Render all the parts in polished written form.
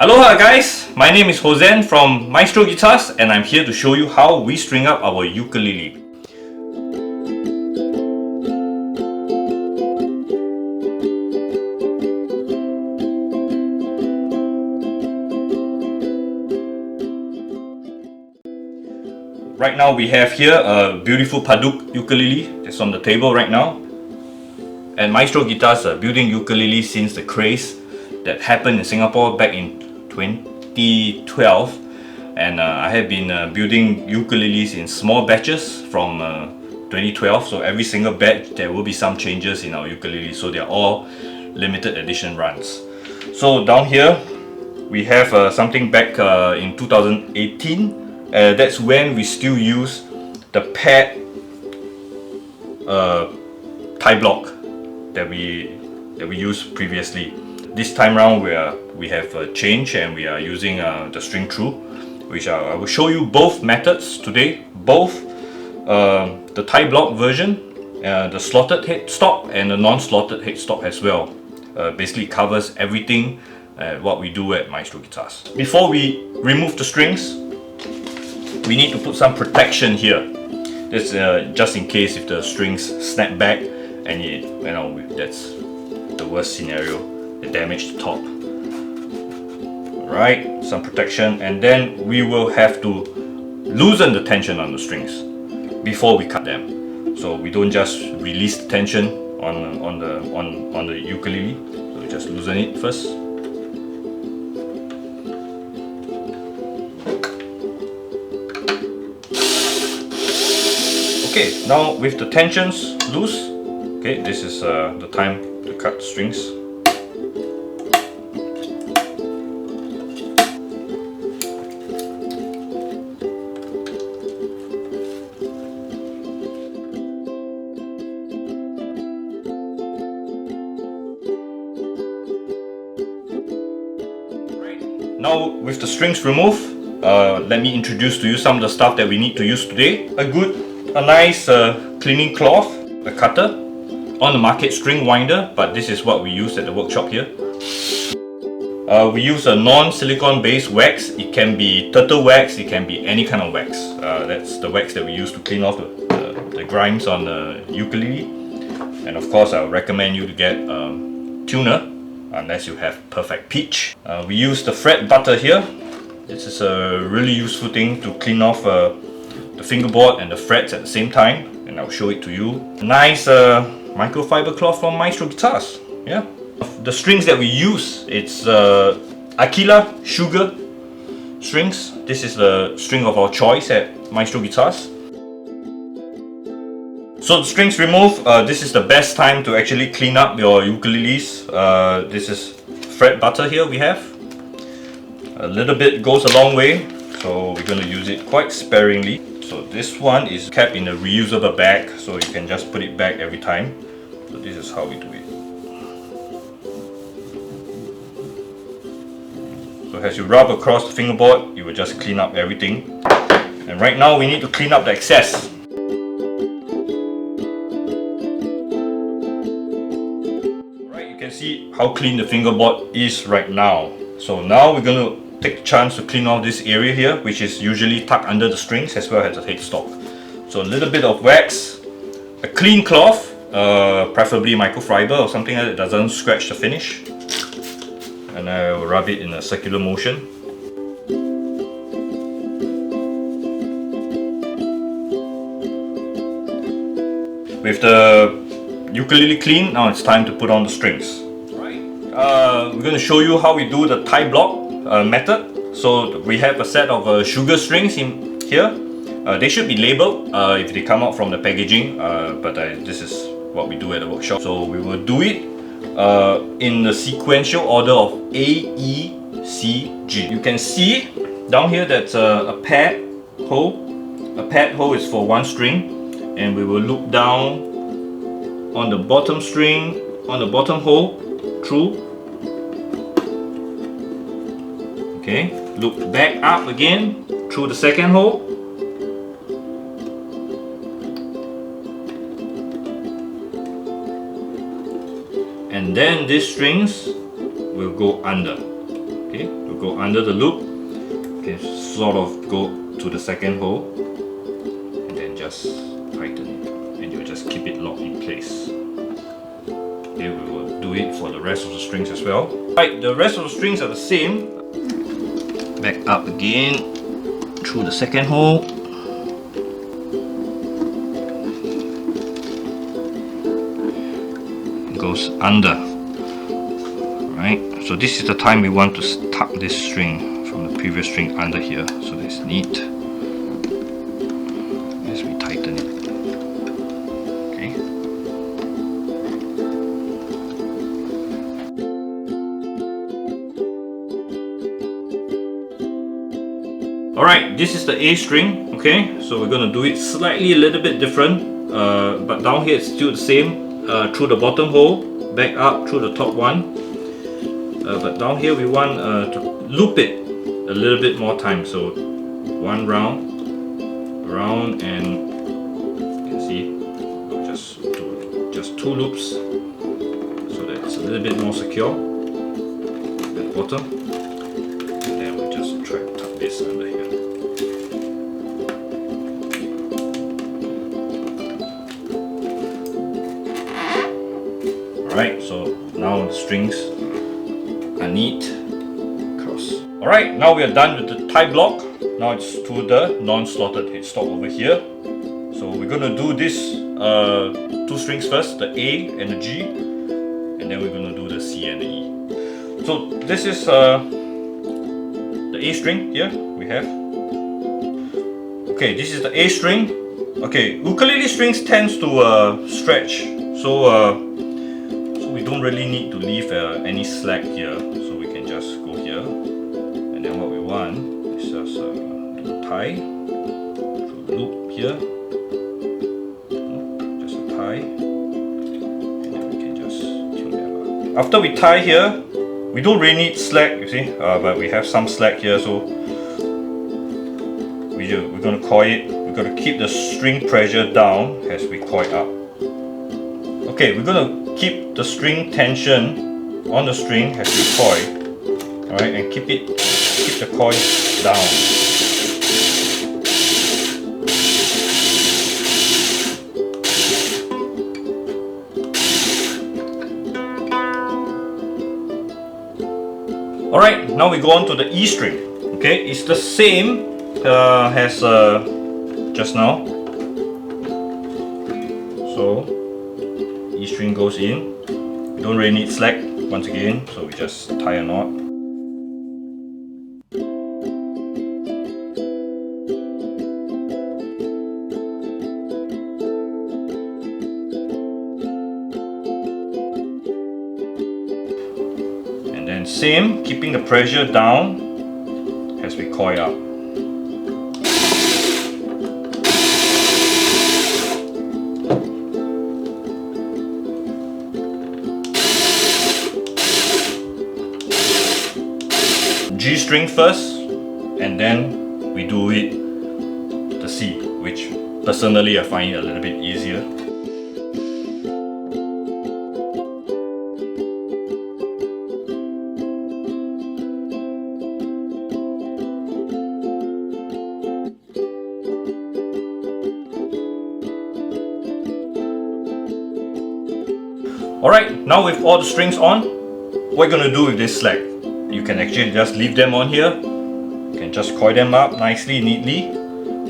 Aloha guys, my name is Hozen from Maestro Guitars and I'm here to show you how we string up our ukulele. Right now we have here a beautiful Paduk ukulele that's on the table right now. And Maestro Guitars are building ukulele since the craze that happened in Singapore back in 2012, and I have been building ukuleles in small batches from 2012. So every single batch there will be some changes in our ukulele, so they're all limited edition runs. So down here we have something back in 2018. That's when we still use the pad tie block that we used previously. This time around we have changed and we are using the string through, which I will show you both methods today. Both the tie block version, the slotted headstock and the non-slotted headstock as well. Basically covers everything what we do at Maestro Guitars. Before we remove the strings, we need to put some protection here. This just in case if the strings snap back and that's the worst scenario. Damage the top. Right, some protection, and then we will have to loosen the tension on the strings before we cut them. So we don't just release the tension on the ukulele. So we just loosen it first. Okay, now with the tensions loose, okay, this is the time to cut the strings. Now with the strings removed, let me introduce to you some of the stuff that we need to use today. A nice cleaning cloth, a cutter, on the market string winder, but this is what we use at the workshop here. We use a non-silicone based wax. It can be turtle wax, it can be any kind of wax. That's the wax that we use to clean off the grimes on the ukulele. And of course I would recommend you to get tuner, unless you have perfect pitch. We use the fret butter here. This is a really useful thing to clean off the fingerboard and the frets at the same time, and I'll show it to you. Nice microfiber cloth from Maestro Guitars. Yeah. The strings that we use, it's Aquila Sugar strings. This is the string of our choice at Maestro Guitars. So the strings removed, this is the best time to actually clean up your ukuleles. This is fret butter here we have. A little bit goes a long way, so we're going to use it quite sparingly. So this one is kept in a reusable bag, so you can just put it back every time. So this is how we do it. So as you rub across the fingerboard, you will just clean up everything. And right now we need to clean up the excess. You can see how clean the fingerboard is right now. So now we're going to take the chance to clean off this area here, which is usually tucked under the strings as well as the headstock. So a little bit of wax, a clean cloth, preferably microfiber or something that doesn't scratch the finish, and I will rub it in a circular motion. With the ukulele clean, now it's time to put on the strings. We're going to show you how we do the tie block method. So we have a set of sugar strings in here. They should be labeled if they come out from the packaging, but this is what we do at the workshop. So we will do it in the sequential order of A, E, C, G. You can see down here that's a pad hole. A pad hole is for one string, and we will loop down on the bottom string, on the bottom hole, through. Okay, loop back up again through the second hole. And then these strings will go under. Okay, will go under the loop. You can sort of go to the second hole and then just tighten it, and you'll just keep it locked in place. Okay, we will do it for the rest of the strings as well. Right, the rest of the strings are the same. Back up again through the second hole. It goes under. Right, so this is the time we want to tuck this string from the previous string under here, so that's neat as we tighten it. Okay. Alright, this is the A string. Okay, so we're going to do it slightly a little bit different, but down here it's still the same, through the bottom hole, back up through the top one. But down here we want to loop it a little bit more time, so one round, and you can see just two loops, so that it's a little bit more secure at the bottom. And then we just try to tuck this under here. Alright, so now the strings are neat across. Alright, now we are done with the tie block. Now it's to the non-slotted headstock over here. So we're going to do this two strings first, the A and the G, and then we're going to do the C and the E. So this is the A string here we have. Okay, this is the A string. Okay, ukulele strings tends to stretch, so we don't really need to leave any slack here, so we can just go here, and then what we want is just do a tie, through the loop here, just a tie, and then we can just tune that up. After we tie here, we don't really need slack, you see, but we have some slack here, so we're going to coil it. We're going to keep the string pressure down as we coil up. Okay, we're going to keep the string tension on the string as we coil, alright, and keep the coil down. Alright, now we go on to the E string. Okay, it's the same as just now. So E string goes in. We don't really need slack once again, so we just tie a knot. And then same, keeping the pressure down as we coil up. G string first, and then we do it the C, which personally I find it a little bit easier. Alright, now with all the strings on, what we're going to do with this slack? You can actually just leave them on here. You can just coil them up nicely, neatly,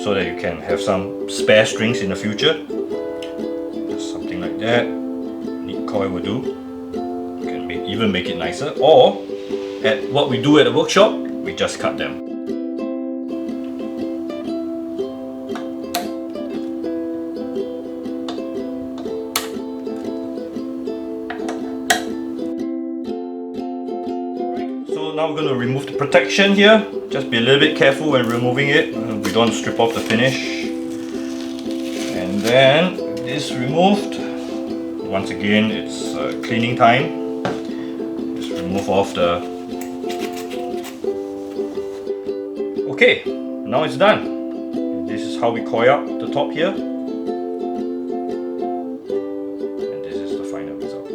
so that you can have some spare strings in the future. Just something like that. Neat coil will do. You can even make it nicer. Or, at what we do at the workshop, we just cut them. Now we're going to remove the protection here. Just be a little bit careful when removing it. We don't strip off the finish. And then with this removed, once again it's cleaning time. Just remove off the... Okay, now it's done. This is how we coil up the top here. And this is the final result.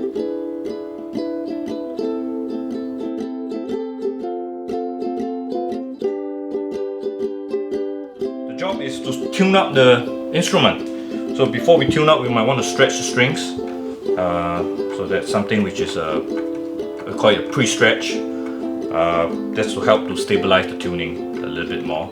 is to tune up the instrument. So before we tune up, we might want to stretch the strings. So that's something which is I call it a pre-stretch. That's to help to stabilize the tuning a little bit more.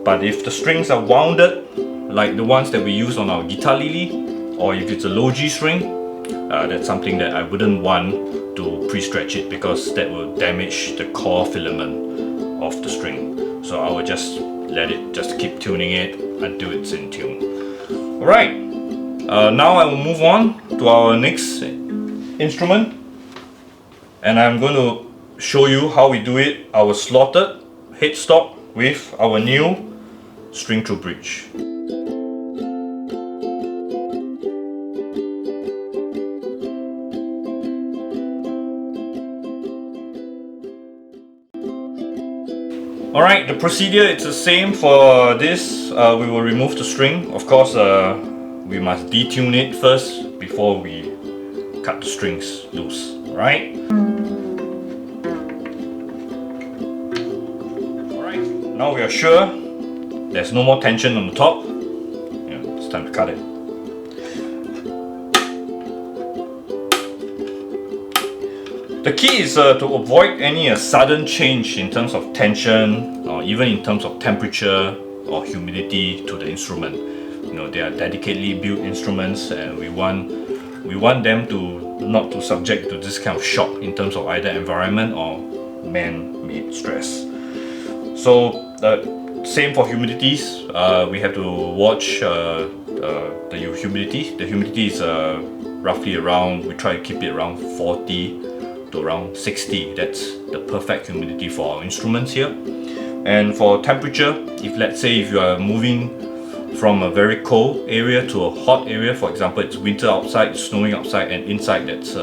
But if the strings are wounded, like the ones that we use on our guitar lily, or if it's a low G string, that's something that I wouldn't want to pre-stretch it, because that will damage the core filament of the string. So I will just let it just keep tuning it until it's in tune. Alright, now I will move on to our next instrument, and I'm going to show you how we do it, our slotted headstock with our new string through bridge. Alright, the procedure is the same for this. We will remove the string. Of course, we must detune it first before we cut the strings loose. Alright? Alright, now we are sure there's no more tension on the top. Yeah, it's time to cut it. The key is to avoid any sudden change in terms of tension, or even in terms of temperature or humidity to the instrument. You know, they are dedicatedly built instruments, and we want them to not to subject to this kind of shock in terms of either environment or man-made stress. So same for humidities. We have to watch the humidity. The humidity is roughly around, we try to keep it around 40 to around 60. That's the perfect humidity for our instruments here. And for temperature, if let's say if you are moving from a very cold area to a hot area, for example it's winter outside, it's snowing outside, and inside that's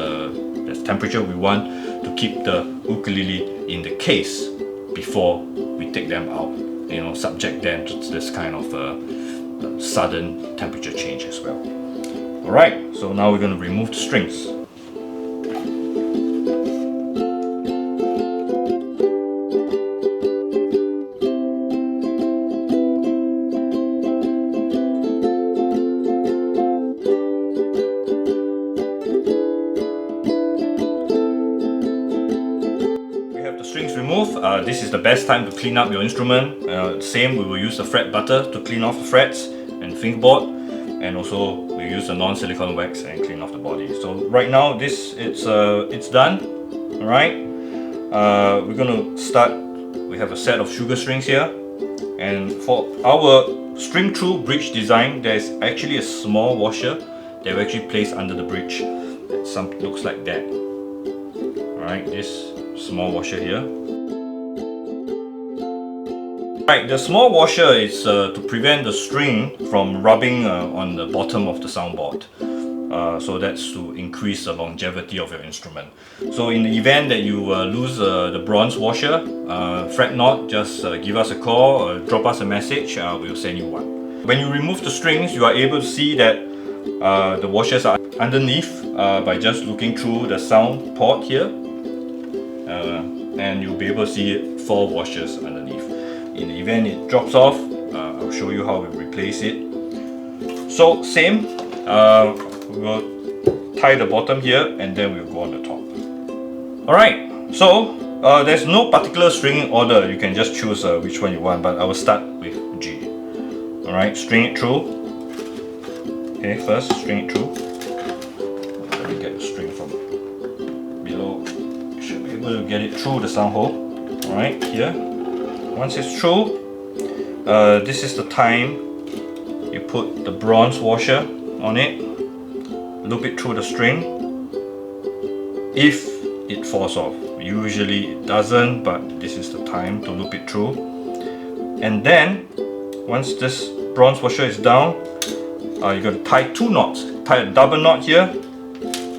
temperature, we want to keep the ukulele in the case before we take them out, you know, subject them to this kind of sudden temperature change as well. Alright, so now we're going to remove the strings. This is the best time to clean up your instrument. Same, we will use the fret butter to clean off the frets and fingerboard, and also we use the non-silicone wax and clean off the body. So right now it's done. Alright, we're going to start. We have a set of sugar strings here, and for our string through bridge design, there's actually a small washer that we actually place under the bridge. That looks like that. Alright, this small washer here. Right, the small washer is to prevent the string from rubbing on the bottom of the soundboard. So that's to increase the longevity of your instrument. So in the event that you lose the bronze washer, fret not, just give us a call or drop us a message, we'll send you one. When you remove the strings, you are able to see that the washers are underneath by just looking through the sound port here. And you'll be able to see 4 washers underneath. In the event it drops off, I'll show you how we replace it. So same, we will tie the bottom here, and then we'll go on the top. Alright, so there's no particular stringing order, you can just choose which one you want, but I will start with G. Alright, string it through. Okay, first string it through. Let me get the string from below. You should be able to get it through the sound hole. Alright, here. Once it's through, this is the time you put the bronze washer on it, loop it through the string. If it falls off, usually it doesn't, but this is the time to loop it through. And then once this bronze washer is down, you got to tie 2 knots. Tie a double knot here.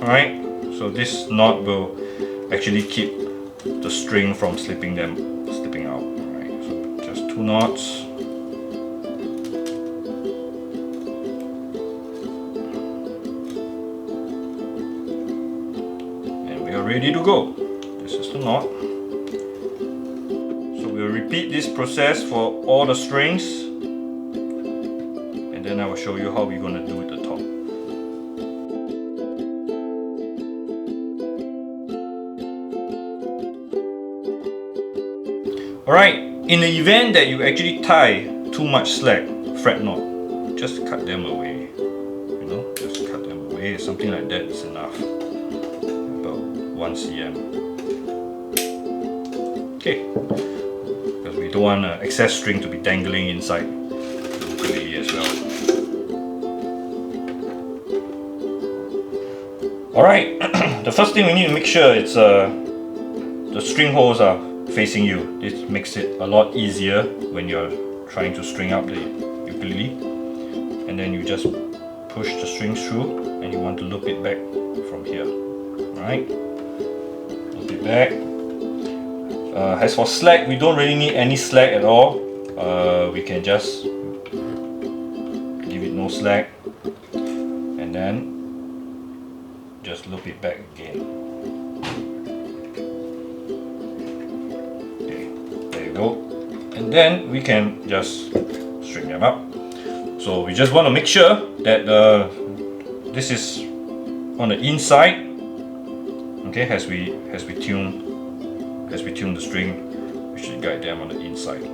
Alright, so this knot will actually keep the string from slipping out. Alright, so just 2 knots. And we are ready to go. This is the knot. So we'll repeat this process for all the strings and then I will show you how we're going to do it at the top. Alright, in the event that you actually tie too much slack, fret knot, just cut them away. You know, just cut them away. Something like that is enough. About 1 cm. Okay, because we don't want excess string to be dangling inside the ukulele as well. Alright, the first thing we need to make sure it's the string holes are facing you. This makes it a lot easier when you're trying to string up the ukulele. And then you just push the strings through and you want to loop it back from here. Alright, loop it back. As for slack, we don't really need any slack at all. We can just give it no slack and then just loop it back again. Okay, there you go. And then we can just string them up. So we just want to make sure that this is on the inside. Okay, as we tune the string, we should guide them on the inside.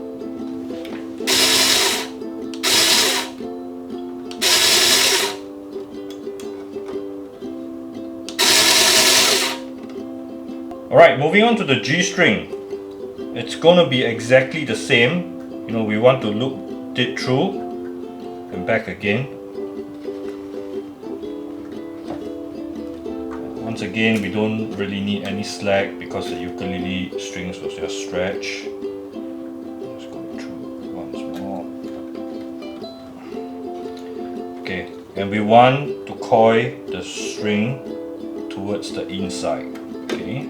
Alright, moving on to the G string. It's gonna be exactly the same. You know, we want to loop it through and back again. Once again, we don't really need any slack because the ukulele strings will just stretch. Just go through once more. Okay, and we want to coil the string towards the inside. Okay.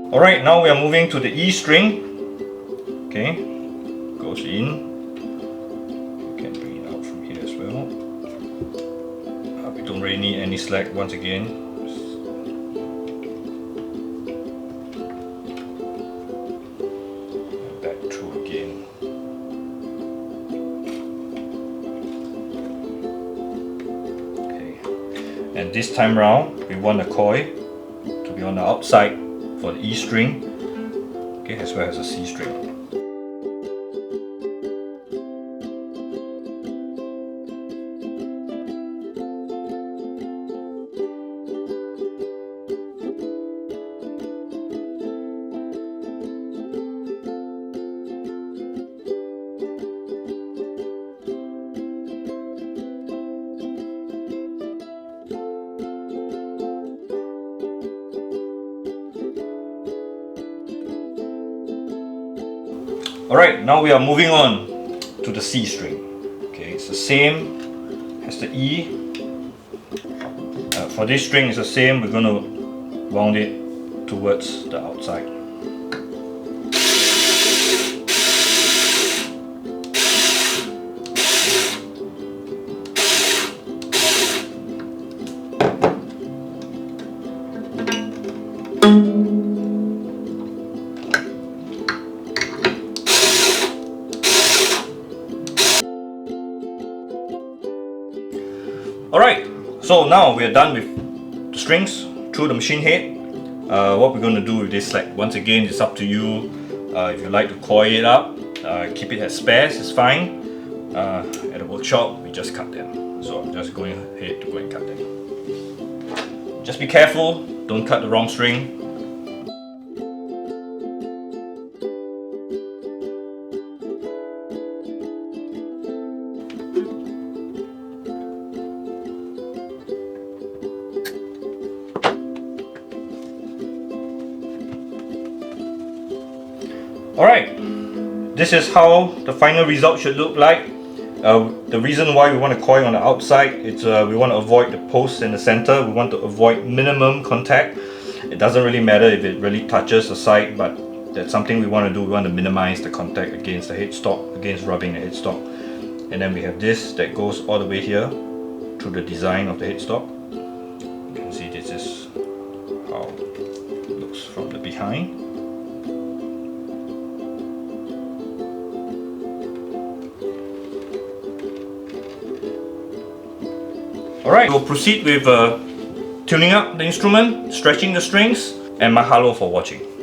Alright, now we are moving to the E string. Okay, goes in. You can bring it out from here as well. We don't really need any slack once again. And back through again. Okay, and this time round, we want the coil to be on the outside for the E string, okay, as well as the C string. Alright, now we are moving on to the C string. Okay, it's the same as the E. For this string, it's the same. We're going to wound it towards the outside. Alright, so now we are done with the strings through the machine head. What we're going to do with this slack, once again, it's up to you. If you like to coil it up, keep it as spares, it's fine. At the workshop, we just cut them. So I'm just going ahead to go and cut them. Just be careful, don't cut the wrong string. Alright, this is how the final result should look like. The reason why we want to coil on the outside is we want to avoid the posts in the center. We want to avoid minimum contact. It doesn't really matter if it really touches the side, but That's something we want to do. We want to minimize the contact against the headstock, against rubbing the headstock. And then we have this that goes all the way here through the design of the headstock. You can see this is how it looks from the behind. Alright, we'll proceed with tuning up the instrument, stretching the strings, and mahalo for watching.